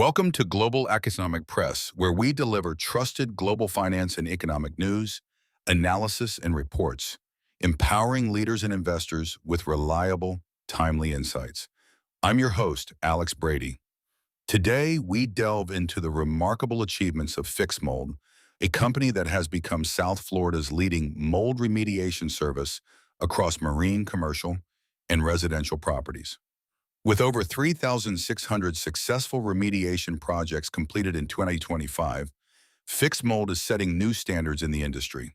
Welcome to Global Economic Press, where we deliver trusted global finance and economic news, analysis, and reports, empowering leaders and investors with reliable, timely insights. I'm your host, Alex Brady. Today, we delve into the remarkable achievements of FixMold, a company that has become South Florida's leading mold remediation service across marine, commercial, and residential properties. With over 3,600 successful remediation projects completed in 2025, FixMold is setting new standards in the industry.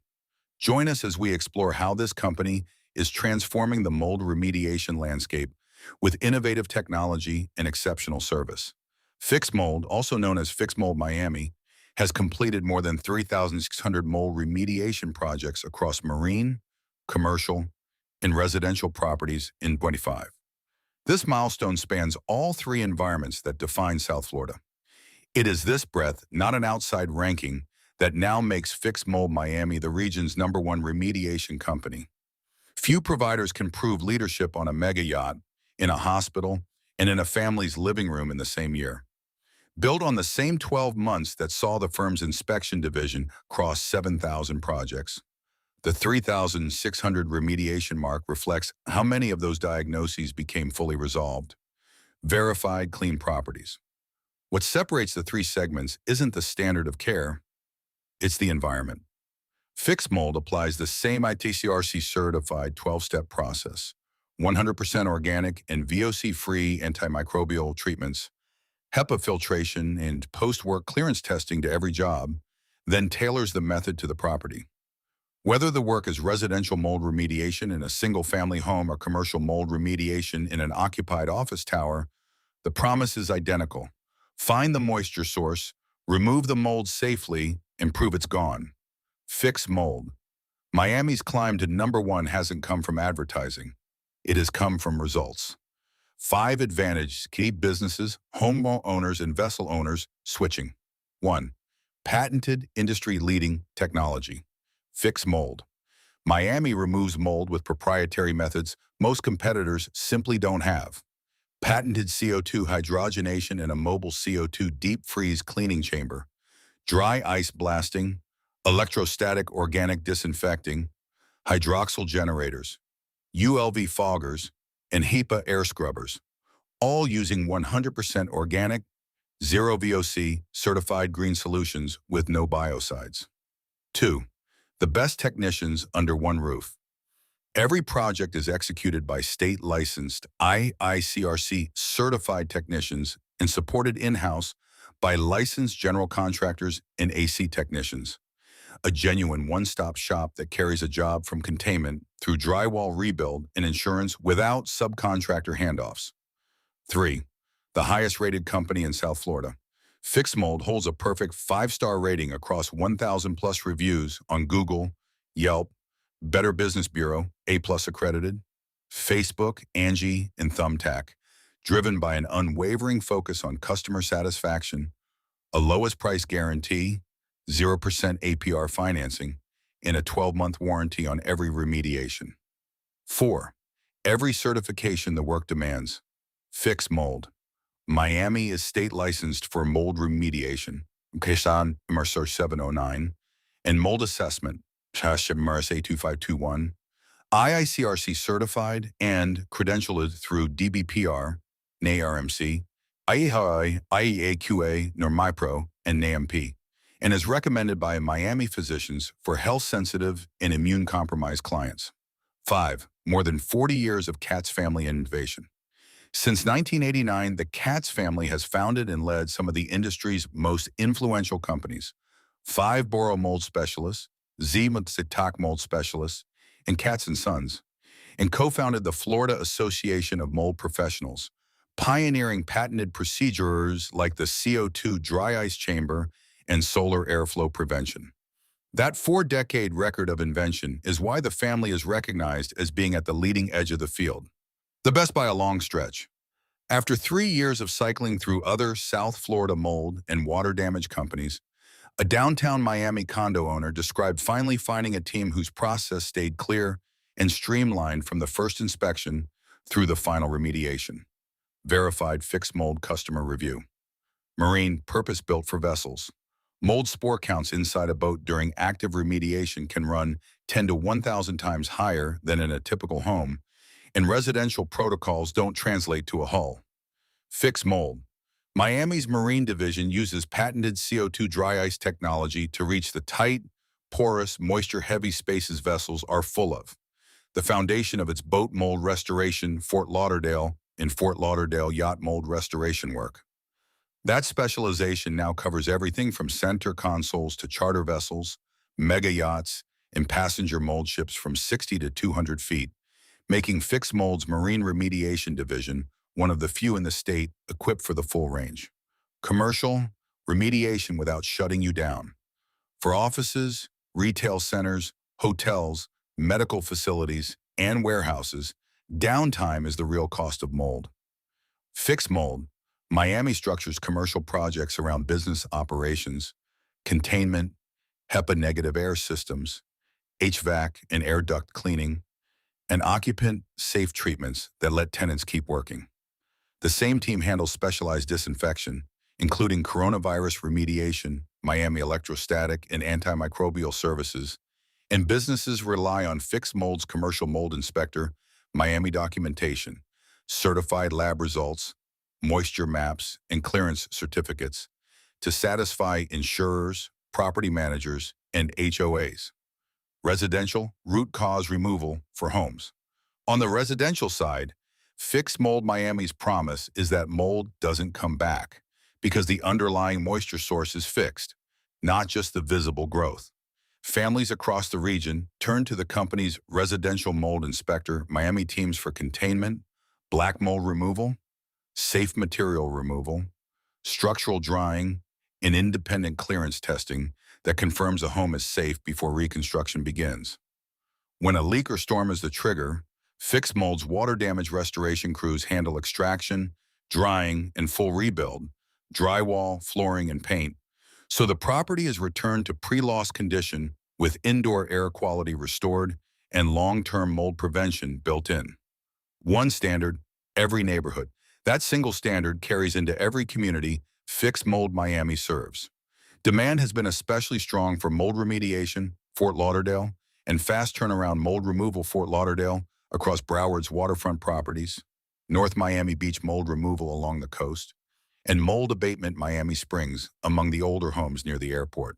Join us as we explore how this company is transforming the mold remediation landscape with innovative technology and exceptional service. FixMold, also known as FixMold Miami, has completed more than 3,600 mold remediation projects across marine, commercial, and residential properties in 25. This milestone spans all three environments that define South Florida. It is this breadth, not an outside ranking, that now makes FixMold Miami the region's #1 remediation company. Few providers can prove leadership on a mega-yacht, in a hospital, and in a family's living room in the same year. Built on the same 12 months that saw the firm's inspection division cross 7,000 projects. The 3,600 remediation mark reflects how many of those diagnoses became fully resolved. Verified clean properties. What separates the three segments isn't the standard of care, it's the environment. FixMold applies the same IICRC-certified 12-step process, 100% organic and VOC-free antimicrobial treatments, HEPA filtration and post-work clearance testing to every job, then tailors the method to the property. Whether the work is residential mold remediation in a single-family home or commercial mold remediation in an occupied office tower, the promise is identical. Find the moisture source, remove the mold safely, and prove it's gone. FixMold. Miami's climb to #1 hasn't come from advertising. It has come from results. 5 advantages keep businesses, homeowners, and vessel owners switching. 1. Patented industry-leading technology. FixMold. Miami removes mold with proprietary methods most competitors simply don't have. Patented CO2 hydrogenation in a mobile CO2 deep freeze cleaning chamber, dry ice blasting, electrostatic organic disinfecting, hydroxyl generators, ULV foggers, and HEPA air scrubbers, all using 100% organic, zero VOC certified green solutions with no biocides. 2. The best technicians under one roof. Every project is executed by state-licensed IICRC-certified technicians and supported in-house by licensed general contractors and AC technicians. A genuine one-stop shop that carries a job from containment through drywall rebuild and insurance without subcontractor handoffs. 3. The highest-rated company in South Florida. FixMold holds a perfect 5-star rating across 1,000-plus reviews on Google, Yelp, Better Business Bureau, A+ accredited, Facebook, Angie, and Thumbtack, driven by an unwavering focus on customer satisfaction, a lowest price guarantee, 0% APR financing, and a 12-month warranty on every remediation. 4. Every certification the work demands. FixMold. Miami is state licensed for mold remediation, Quezon MRSA 709, and mold assessment, MRSA 2521, IICRC certified and credentialed through DBPR, NARMC, IEAQA, NORMIPRO, and NAMP, and is recommended by Miami physicians for health-sensitive and immune-compromised clients. 5. More than 40 years of Katz family innovation. Since 1989, the Katz family has founded and led some of the industry's most influential companies: 5 Borough Mold Specialists, Zitak Mold Specialists, and Katz & Sons, and co-founded the Florida Association of Mold Professionals, pioneering patented procedures like the CO2 dry ice chamber and solar airflow prevention. That 4-decade record of invention is why the family is recognized as being at the leading edge of the field. The best by a long stretch. After 3 years of cycling through other South Florida mold and water damage companies, a downtown Miami condo owner described finally finding a team whose process stayed clear and streamlined from the first inspection through the final remediation. Verified FixMold customer review. marine purpose-built for vessels. Mold spore counts inside a boat during active remediation can run 10 to 1,000 times higher than in a typical home, and residential protocols don't translate to a hull. FixMold. Miami's marine division uses patented CO2 dry ice technology to reach the tight, porous, moisture-heavy spaces vessels are full of. The foundation of its boat mold restoration, Fort Lauderdale yacht mold restoration work. That specialization now covers everything from center consoles to charter vessels, mega yachts, and passenger mold ships from 60 to 200 feet, making FixMold's Marine Remediation Division one of the few in the state equipped for the full range. Commercial remediation without shutting you down. For offices, retail centers, hotels, medical facilities, and warehouses, downtime is the real cost of mold. FixMold, Miami structures commercial projects around business operations, containment, HEPA-negative air systems, HVAC and air duct cleaning, and occupant-safe treatments that let tenants keep working. The same team handles specialized disinfection, including coronavirus remediation, Miami electrostatic and antimicrobial services, and businesses rely on FixMold's commercial mold inspector, Miami documentation, certified lab results, moisture maps, and clearance certificates to satisfy insurers, property managers, and HOAs. Residential root cause removal for homes. On the residential side, FixMold Miami's promise is that mold doesn't come back because the underlying moisture source is fixed, not just the visible growth. Families across the region turn to the company's residential mold inspector Miami teams for containment, black mold removal, safe material removal, structural drying, and independent clearance testing that confirms a home is safe before reconstruction begins. When a leak or storm is the trigger, FixMold's water damage restoration crews handle extraction, drying, and full rebuild, drywall, flooring, and paint, so the property is returned to pre-loss condition with indoor air quality restored and long-term mold prevention built in. One standard, every neighborhood. That single standard carries into every community FixMold Miami serves. Demand has been especially strong for mold remediation, Fort Lauderdale, and fast turnaround mold removal, Fort Lauderdale, across Broward's waterfront properties, North Miami Beach mold removal along the coast, and mold abatement Miami Springs among the older homes near the airport.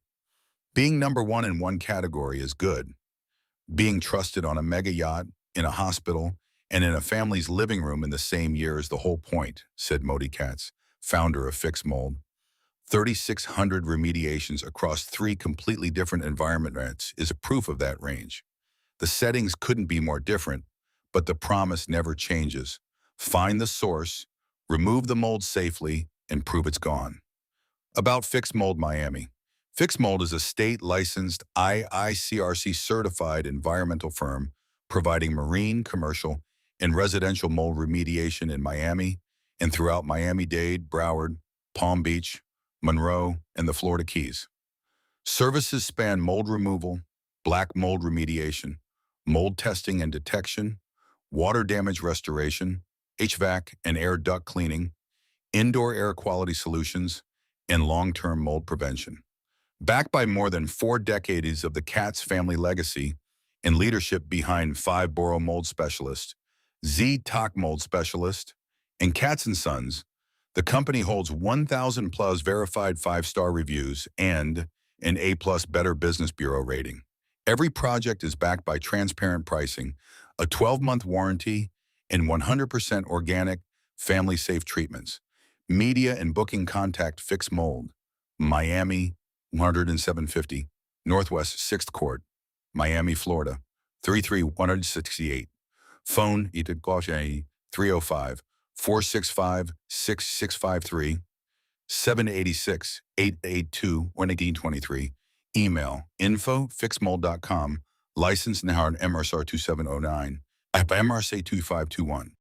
Being number one in one category is good. Being trusted on a mega yacht, in a hospital, and in a family's living room in the same year is the whole point, said Modi Katz, founder of FixMold. 3,600 remediations across 3 completely different environments is a proof of that range. The settings couldn't be more different, but the promise never changes. Find the source, remove the mold safely, and prove it's gone. About FixMold Miami. FixMold is a state-licensed IICRC-certified environmental firm providing marine, commercial, and residential mold remediation in Miami and throughout Miami-Dade, Broward, Palm Beach, Monroe, and the Florida Keys. Services span mold removal, black mold remediation, mold testing and detection, water damage restoration, HVAC and air duct cleaning, indoor air quality solutions, and long-term mold prevention. Backed by more than 4 decades of the Katz family legacy and leadership behind 5 borough mold specialists, Z-Talk mold specialist, and Katz & Sons, the company holds 1,000 plus verified 5-star reviews and an A+ Better Business Bureau rating. Every project is backed by transparent pricing, a 12-month warranty, and 100% organic, family-safe treatments. Media and booking contact FixMold, Miami, 10750, Northwest 6th Court, Miami, Florida, 33168. Phone 305-465-6653, 786-882-1823. Email info@fixmold.com. License now on MRSR 2709. MRSA 2521.